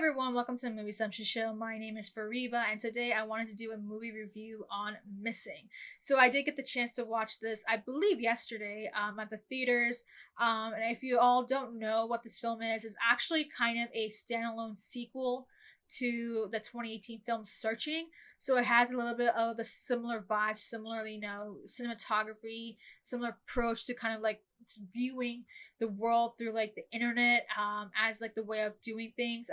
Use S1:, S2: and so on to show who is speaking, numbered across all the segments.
S1: everyone, welcome to the Movie Assumption Show. My name is Fariba, and today I wanted to do a movie review on Missing. So I did get the chance to watch this, I believe, yesterday at the theaters. And if you all don't know what this film is, it's actually kind of a standalone sequel to the 2018 film Searching. So it has a little bit of the similar vibe, similar, cinematography, similar approach to kind of like viewing the world through like the internet as like the way of doing things.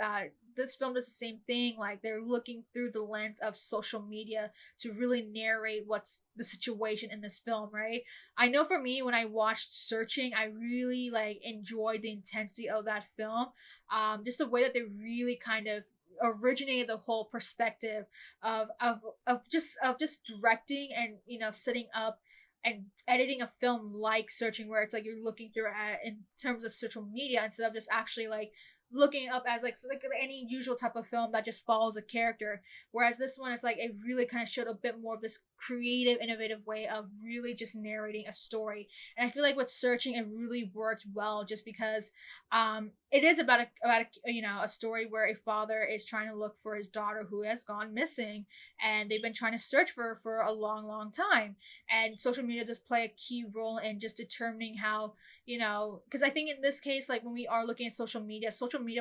S1: This film does the same thing, like they're looking through the lens of social media to really narrate what's the situation in this film, right? I know for me, when I watched Searching, I really like enjoyed the intensity of that film. Just the way that they really kind of originated the whole perspective of just directing and setting up and editing a film like Searching, where it's like you're looking through it in terms of social media instead of just actually like looking up as like any usual type of film that just follows a character. Whereas this one is like it really kind of showed a bit more of this creative, innovative way of really just narrating a story. And I feel like with Searching, it really worked well, just because it is about a story where a father is trying to look for his daughter who has gone missing, and they've been trying to search for her for a long time. And social media does play a key role in just determining how, because I think in this case, like when we are looking at social media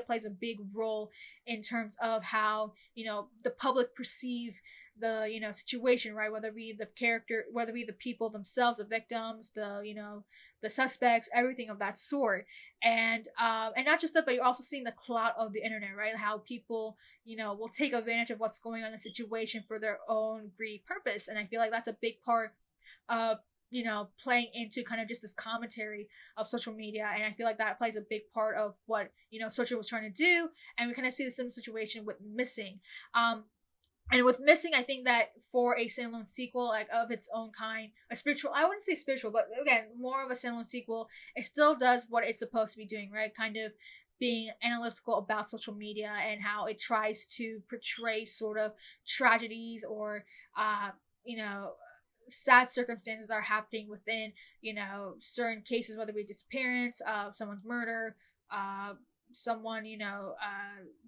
S1: plays a big role in terms of how the public perceive the situation, right? Whether it be the character, whether it be the people themselves, the victims, the suspects, everything of that sort. And not just that, but you're also seeing the clout of the internet, right? How people will take advantage of what's going on in the situation for their own greedy purpose. And I feel like that's a big part of playing into kind of just this commentary of social media. And I feel like that plays a big part of what Searcher was trying to do. And we kind of see the same situation with Missing. And with Missing, I think that for a standalone sequel, like of its own kind, a spiritual, I wouldn't say spiritual, but again, more of a standalone sequel, it still does what it's supposed to be doing, right? Kind of being analytical about social media and how it tries to portray sort of tragedies or, you know, sad circumstances that are happening within, certain cases, whether it be disappearance, someone's murder, someone,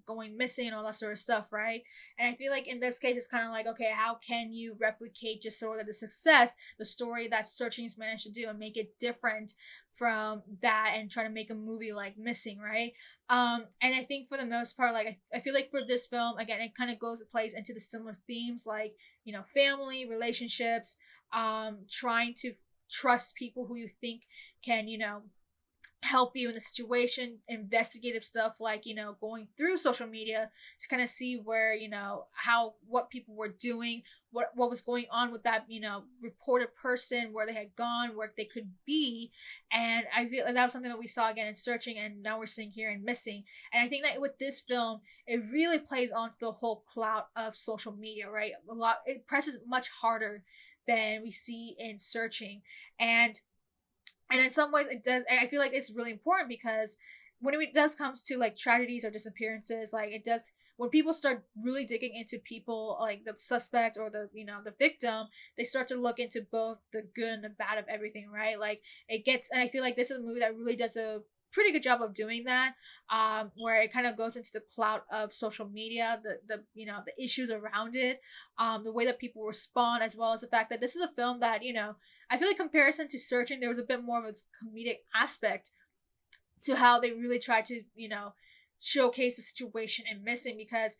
S1: going missing and all that sort of stuff, right? And I feel like in this case, it's kind of like, okay, how can you replicate just sort of the success, the story that Searching's managed to do, and make it different from that and try to make a movie like Missing, right? And I think for the most part, like I feel like for this film, again, it kind of plays into the similar themes, like family, relationships, trying to trust people who you think can, help you in the situation, investigative stuff like going through social media to kind of see where how what people were doing, what was going on with that reported person, where they had gone, where they could be. And I feel like that was something that we saw again in Searching, and now we're seeing here in Missing. And I think that with this film, it really plays onto the whole clout of social media, right? It presses much harder than we see in Searching. And in some ways it does, I feel like it's really important, because when it does comes to like tragedies or disappearances, like it does, when people start really digging into people, like the suspect or the victim, they start to look into both the good and the bad of everything, right? Like it gets, and I feel like this is a movie that really does a pretty good job of doing that, where it kind of goes into the clout of social media, the issues around it, the way that people respond, as well as the fact that this is a film that I feel like comparison to Searching, there was a bit more of a comedic aspect to how they really tried to showcase the situation in Missing, because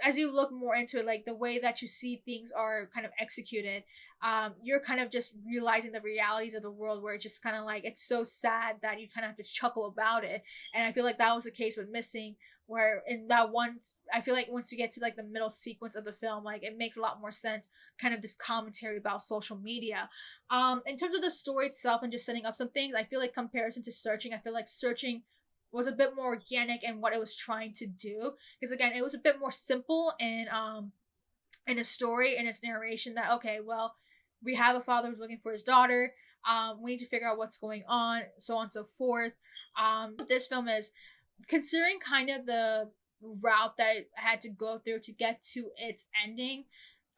S1: as you look more into it, like the way that you see things are kind of executed, you're kind of just realizing the realities of the world, where it's just kind of like it's so sad that you kind of have to chuckle about it. And I feel like that was the case with Missing, where in that one, I feel like once you get to like the middle sequence of the film, like it makes a lot more sense, kind of this commentary about social media. In terms of the story itself and just setting up some things, I feel like comparison to Searching, I feel like Searching was a bit more organic in what it was trying to do, because again, it was a bit more simple in a story and its narration, that okay, well, we have a father who's looking for his daughter, we need to figure out what's going on, so on and so forth. This film is, considering kind of the route that it had to go through to get to its ending,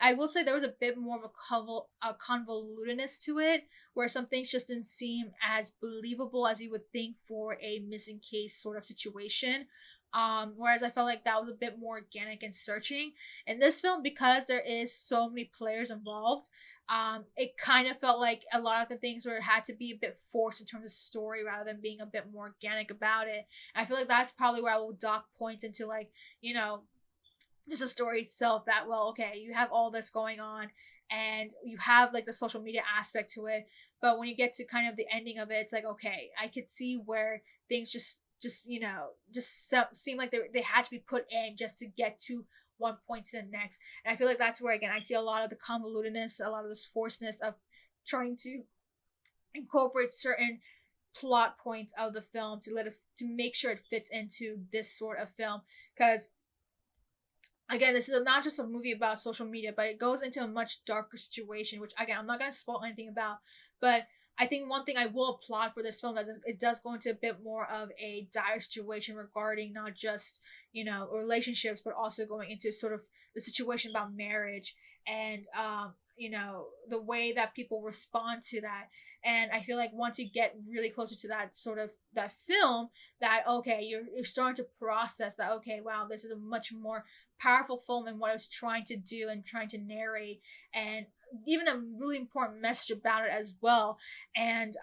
S1: I will say there was a bit more of a convolutedness to it, where some things just didn't seem as believable as you would think for a missing case sort of situation. Whereas I felt like that was a bit more organic and searching. In this film, because there is so many players involved, it kind of felt like a lot of the things were had to be a bit forced in terms of story rather than being a bit more organic about it. I feel like that's probably where I will dock points into, like, just the story itself, that, well, okay, you have all this going on and you have like the social media aspect to it, but when you get to kind of the ending of it, it's like, okay, I could see where things just seem like they had to be put in just to get to one point to the next. And I feel like that's where, again, I see a lot of the convolutedness, a lot of this forcedness of trying to incorporate certain plot points of the film to to make sure it fits into this sort of film. Because again, this is not just a movie about social media, but it goes into a much darker situation, which, again, I'm not going to spoil anything about. But I think one thing I will applaud for this film, that it does go into a bit more of a dire situation regarding not just, relationships, but also going into sort of the situation about marriage and, the way that people respond to that. And I feel like once you get really closer to that sort of that film, that, okay, you're starting to process that, okay, wow, this is a much more powerful film and what I was trying to do and trying to narrate, and even a really important message about it as well. And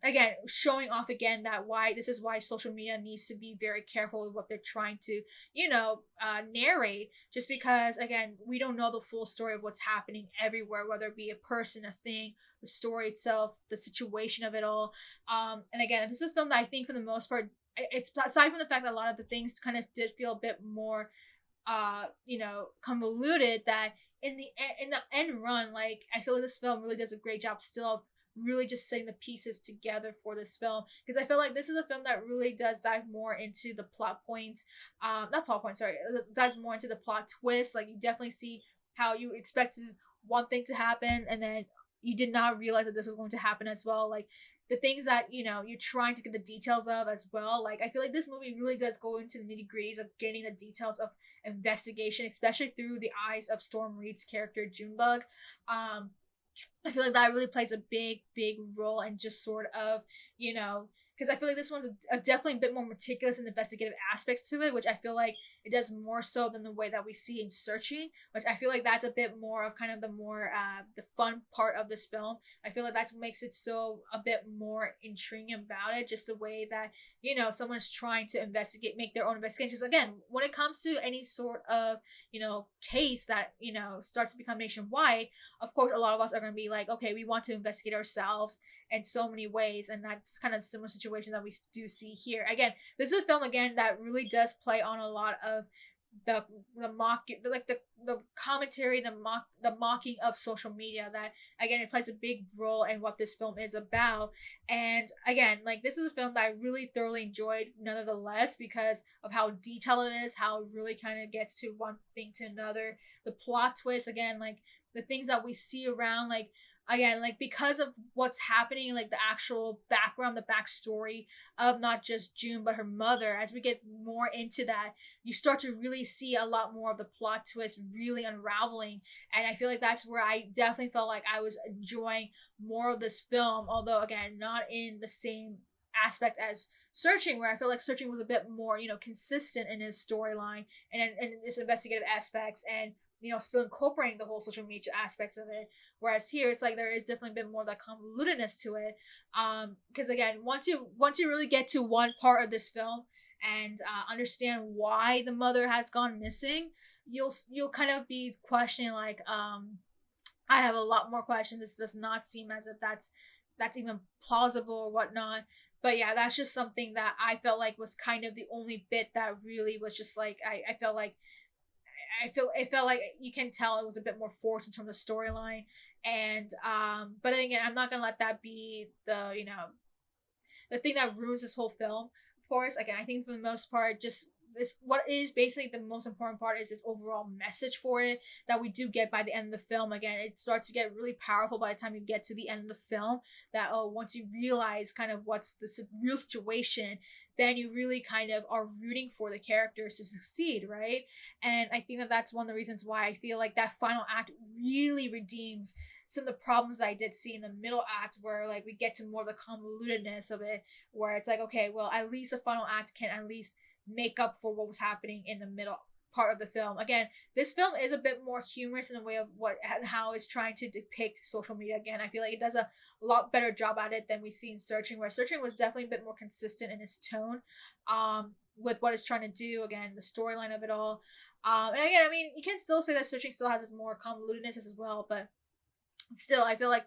S1: again, showing off again that why this is why social media needs to be very careful with what they're trying to, narrate, just because, again, we don't know the full story of what's happening everywhere, whether it be a person, a thing, the story itself, the situation of it all. And again, this is a film that I think for the most part, it's aside from the fact that a lot of the things kind of did feel a bit more convoluted, that in the end run, like, I feel like this film really does a great job still of really just setting the pieces together for this film, because I feel like this is a film that really does dive more into the plot points, not plot points, sorry, dives more into the plot twist. Like, you definitely see how you expected one thing to happen and then you did not realize that this was going to happen as well. Like, the things that you're trying to get the details of as well. Like, I feel like this movie really does go into the nitty gritties of getting the details of investigation, especially through the eyes of Storm Reid's character Junebug. I feel like that really plays a big role in just sort of, because I feel like this one's definitely a bit more meticulous in investigative aspects to it, which I feel like it does more so than the way that we see in Searching, which I feel like that's a bit more of kind of the more the fun part of this film. I feel like that's what makes it so a bit more intriguing about it, just the way that someone's trying to investigate, make their own investigations. Again, when it comes to any sort of case that starts to become nationwide, of course a lot of us are going to be like, okay, we want to investigate ourselves in so many ways, and that's kind of a similar situation that we do see here. Again, this is a film again that really does play on a lot of the mock, like the commentary, the mocking of social media, that again it plays a big role in what this film is about. And again, like, this is a film that I really thoroughly enjoyed nevertheless, because of how detailed it is, how it really kind of gets to one thing to another, the plot twist, again, like the things that we see around, like, again, like, because of what's happening, like the actual background, the backstory of not just June but her mother, as we get more into that, you start to really see a lot more of the plot twist really unraveling. And I feel like that's where I definitely felt like I was enjoying more of this film, although again, not in the same aspect as Searching, where I feel like Searching was a bit more consistent in his storyline and its investigative aspects, and still incorporating the whole social media aspects of it. Whereas here, it's like there is definitely a bit more of that convolutedness to it. Because again, once you really get to one part of this film and understand why the mother has gone missing, you'll kind of be questioning, like, I have a lot more questions. It does not seem as if that's even plausible or whatnot. But yeah, that's just something that I felt like was kind of the only bit that really was just like, I felt like it felt like you can tell it was a bit more forced in terms of storyline. And but then again, I'm not gonna let that be the thing that ruins this whole film. Of course, again, I think for the most part, just this, what is basically the most important part is this overall message for it that we do get by the end of the film. Again, it starts to get really powerful by the time you get to the end of the film, that, oh, once you realize kind of what's the real situation, then you really kind of are rooting for the characters to succeed, right? And I think that that's one of the reasons why I feel like that final act really redeems some of the problems that I did see in the middle act, where like we get to more of the convolutedness of it, where it's like, okay, well, at least the final act can at least make up for what was happening in the middle part of the film. Again, this film is a bit more humorous in a way of what and how it's trying to depict social media. Again, I feel like it does a lot better job at it than we see in Searching, where Searching was definitely a bit more consistent in its tone, with what it's trying to do. Again, the storyline of it all. And again, I mean, you can still say that Searching still has its more convolutedness as well, but still, I feel like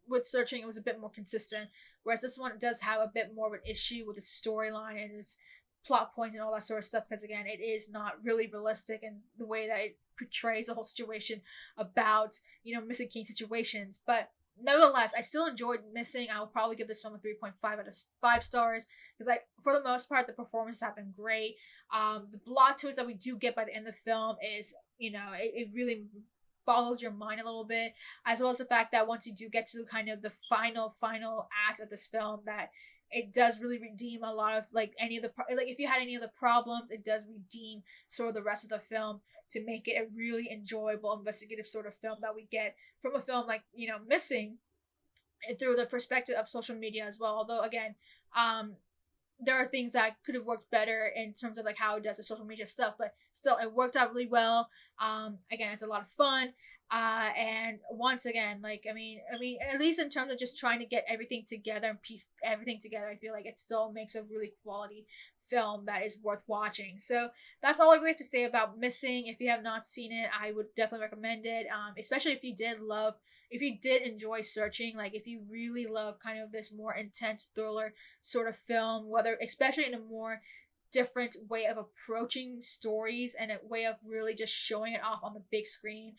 S1: with Searching, it was a bit more consistent, whereas this one does have a bit more of an issue with the storyline and its plot points and all that sort of stuff, because again, it is not really realistic in the way that it portrays the whole situation about, missing key situations. But nevertheless, I still enjoyed Missing. I will probably give this film a 3.5 out of 5 stars, because for the most part, the performances have been great. The plot twist that we do get by the end of the film is, it really follows your mind a little bit, as well as the fact that once you do get to kind of the final act of this film, that it does really redeem a lot of like any of the like if you had any of the problems, it does redeem sort of the rest of the film to make it a really enjoyable investigative sort of film that we get from a film like Missing, through the perspective of social media as well. Although again, there are things that could have worked better in terms of like how it does the social media stuff, but still it worked out really well. Again, it's a lot of fun. And once again, like I mean, at least in terms of just trying to get everything together and piece everything together, I feel like it still makes a really quality film that is worth watching. So that's all I really have to say about Missing. If you have not seen it, I would definitely recommend it. Especially if you did enjoy Searching, like if you really love kind of this more intense thriller sort of film, whether especially in a more different way of approaching stories and a way of really just showing it off on the big screen.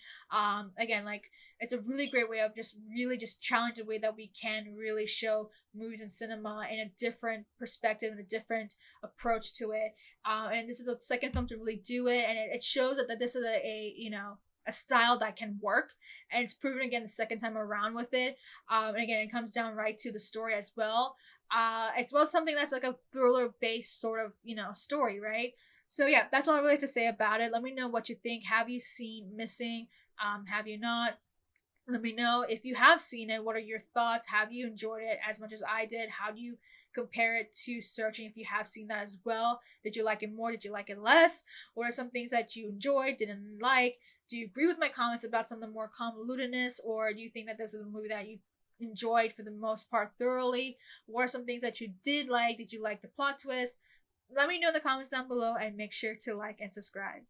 S1: Again, like it's a really great way of just really just challenge the way that we can really show movies and cinema in a different perspective and a different approach to it. And this is the second film to really do it, and it shows that this is a style that can work, and it's proven again the second time around with it. And again, it comes down right to the story as well, as well as something that's like a thriller based sort of story, right? So yeah, that's all I really have to say about it. Let me know what you think. Have you seen Missing? Have you not? Let me know if you have seen it. What are your thoughts? Have you enjoyed it as much as I did? How do you compare it to Searching if you have seen that as well? Did you like it more? Did you like it less? What are some things that you enjoyed, didn't like? Do you agree with my comments about some of the more convolutedness, or do you think that this is a movie that you enjoyed for the most part thoroughly? What are some things that you did like? Did you like the plot twist? Let me know in the comments down below, and make sure to like and subscribe.